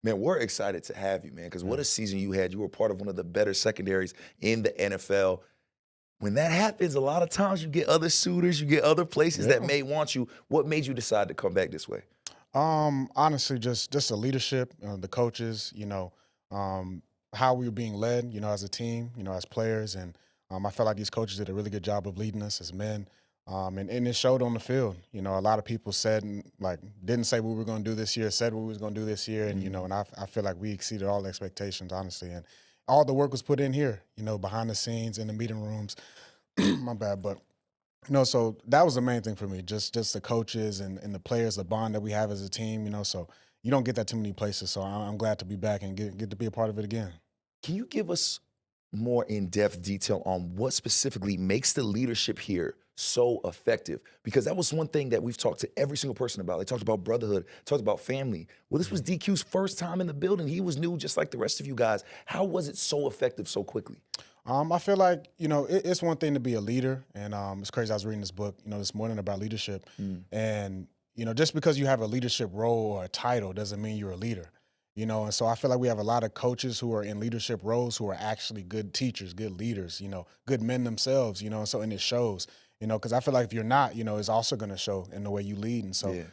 Man, we're excited to have you, man, because what Yeah. a season you had. You were part of one of the better secondaries in the NFL. When that happens, a lot of times you get other suitors, you get other places that Yeah. may want you. What made you decide to come back this way? Honestly, just the leadership, the coaches, um, how we were being led, as a team, as players, and I felt like these coaches did a really good job of leading us as men, and it showed on the field. A lot of people said like didn't say what we were going to do this year, said what we was going to do this year, and Mhm. I feel like we exceeded all expectations, honestly, and all the work was put in here, behind the scenes in the meeting rooms. My bad, but no, so that was the main thing for me, just the coaches and the players, the bond that we have as a team, so you don't get that too many places. So I'm glad to be back and get to be a part of it again. Can you give us more in-depth detail on what specifically makes the leadership here so effective? Because that was one thing that we've talked to every single person about. They talked about brotherhood, talked about family. Well, this was Mhm. DQ's first time in the building. He was new just like the rest of you guys. How was it so effective so quickly? I feel like it's one thing to be a leader, and it's crazy. I was reading this book, this morning about leadership, Mm, and just because you have a leadership role or a title doesn't mean you're a leader. And so I feel like we have a lot of coaches who are in leadership roles who are actually good teachers, good leaders, good men themselves, and so and it shows, because I feel like if you're not, it's also going to show in the way you lead, and so. yeah,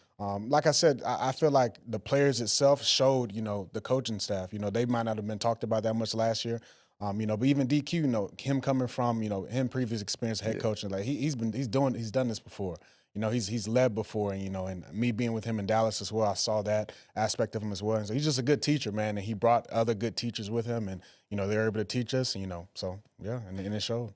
Like I said, I feel like the players itself showed, the coaching staff. They might not have been talked about that much last year, but even DQ, him coming from, him previous experience head yeah. coaching, like he's done this before. He's led before, and and me being with him in Dallas as well, I saw that aspect of him as well. And so he's just a good teacher, man, and he brought other good teachers with him, and they were able to teach us, so yeah, and it showed.